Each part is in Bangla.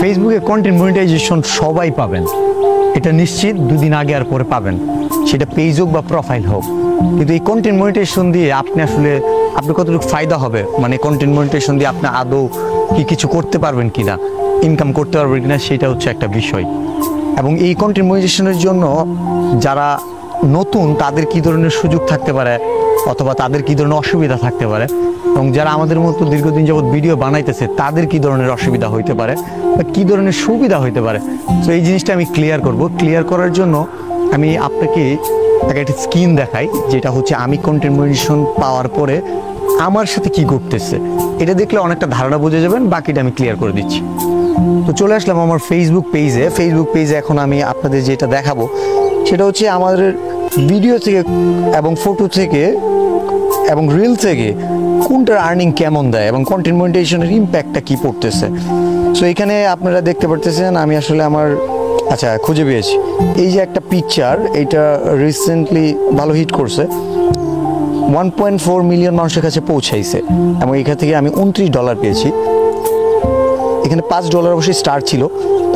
ফেসবুকে কন্টেন্ট মনিটাইজেশন সবাই পাবেন, এটা নিশ্চিত। দুদিন আগে আর পরে পাবেন, সেটা পেজ হোক বা প্রোফাইল হোক। কিন্তু এই কন্টেন্ট মনিটাইজেশন দিয়ে আপনি কতটুকু ফায়দা হবে, মানে কন্টেন্ট মনিটাইজেশন দিয়ে আপনি আদৌ কিছু করতে পারবেন কিনা, ইনকাম করতে পারবেন কিনা, সেটা হচ্ছে একটা বিষয়। এবং এই কন্টেন্ট মনিটাইজেশনের জন্য যারা নতুন তাদের কী ধরনের সুযোগ থাকতে পারে অথবা তাদের কী ধরনের অসুবিধা থাকতে পারে, এবং যারা আমাদের মতো দীর্ঘদিন যাবৎ ভিডিও বানাইতেছে তাদের কী ধরনের অসুবিধা হইতে পারে বা কী ধরনের সুবিধা হইতে পারে, তো এই জিনিসটা আমি ক্লিয়ার করব। ক্লিয়ার করার জন্য আমি আপনাকে একটা স্ক্রিন দেখাই, যেটা হচ্ছে আমি কন্টেন্ট মনিটাইজেশন পাওয়ার পরে আমার সাথে কি ঘটতেছে। এটা দেখলে অনেকটা ধারণা বুঝে যাবেন, বাকিটা আমি ক্লিয়ার করে দিচ্ছি। তো চলে আসলাম আমার ফেসবুক পেজে। এখন আমি আপনাদের যেটা দেখাবো সেটা হচ্ছে আমাদের ভিডিও থেকে এবং ফটো থেকে এবং রিল থেকে কোনটার আর্নিং কেমন দেয় এবং কন্টেন্ট মনিটাইজেশনের ইম্প্যাক্টটা কী পড়তেছে। সো এখানে আপনারা দেখতে পারতেছেন আমি আসলে খুঁজে পেয়েছি। এই যে একটা পিকচার, এইটা রিসেন্টলি ভালো হিট করছে, 1.4 মিলিয়ন মানুষের কাছে পৌঁছাইছে এবং এখান থেকে আমি $29 পেয়েছি। এখানে $5 অবশ্যই স্টার ছিল,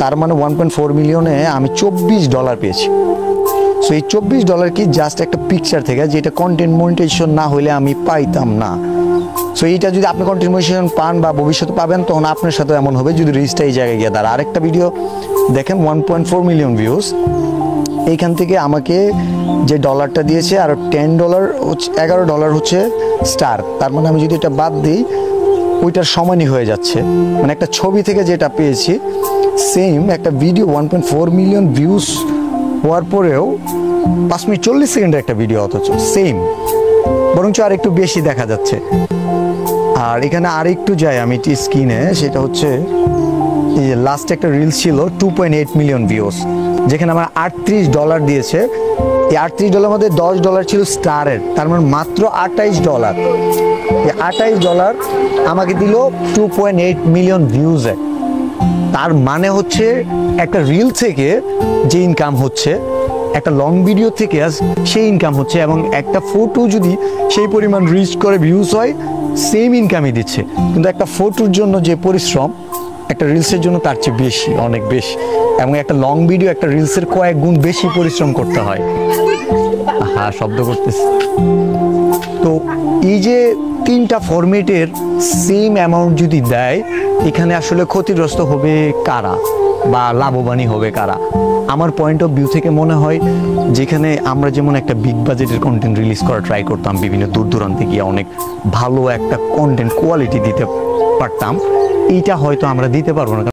তার মানে 1.4 মিলিয়নে আমি $24 পেয়েছি। সো এই $24 কি জাস্ট একটা পিকচার থেকে, যেটা কন্টেন্ট মনিটাইজেশন না হলে আমি পাইতাম না। সো এইটা যদি আপনি কন্টেন্ট মনিটাইজেশন পান বা ভবিষ্যতে পাবেন, তখন আপনার সাথে এমন হবে যদি রিচটা এই জায়গায় গিয়ে দাঁড়ায়। আরেকটা ভিডিও দেখেন 1.4 মিলিয়ন ভিউজ, এইখান থেকে আমাকে যে ডলারটা দিয়েছে আর $11 হচ্ছে স্টার, তার মানে আমি যদি এটা বাদ দিই ওইটার সমানই হয়ে যাচ্ছে। মানে একটা ছবি থেকে যেটা পেয়েছি সেম একটা ভিডিও 1.4 মিলিয়ন ভিউজ হওয়ার পরেও 5 মিনিট 40 সেকেন্ডের একটা ভিডিও, অথচ সেম, বরঞ্চ আর একটু বেশি দেখা যাচ্ছে। আর এখানে আর একটু যাই আমি স্ক্রিনে, সেটা হচ্ছে এই যে লাস্ট একটা রিলস ছিল 2.8 মিলিয়ন ভিউজ, যেখানে আমার $38 দিয়েছে। এই $38 মধ্যে $10 ছিল স্টারের, তার মানে মাত্র $28। এই $28 আমাকে দিল 2.8 মিলিয়ন ভিউজে। তার মানে হচ্ছে একটা রিল থেকে যে ইনকাম হচ্ছে, একটা লং ভিডিও থেকে সেই ইনকাম হচ্ছে, এবং একটা ফটো যদি সেই পরিমাণ রিচ করে ভিউজ হয় সেম ইনকামই দিচ্ছে। কিন্তু একটা ফটোর জন্য যে পরিশ্রম একটা রিলসের জন্য তার চেয়ে বেশি, অনেক বেশি, এবং একটা লং ভিডিও একটা রিলসের কয়েক গুণ বেশি পরিশ্রম করতে হয়। হ্যাঁ, শব্দ করতেছে। তো এই যে 3টা ফরম্যাটের সেম অ্যামাউন্ট যদি দেয়, এখানে আসলে ক্ষতিগ্রস্ত হবে কারা বা লাভবানই হবে কারা? আমার পয়েন্ট অফ ভিউ থেকে মনে হয়, যেখানে আমরা যেমন একটা বিগ বাজেটের কন্টেন্ট রিলিজ করা ট্রাই করতাম, বিভিন্ন দূর দূরান্তে গিয়ে অনেক ভালো একটা কন্টেন্ট কোয়ালিটি দিতে পারতাম, এইটা হয়তো আমরা দিতে পারবো না।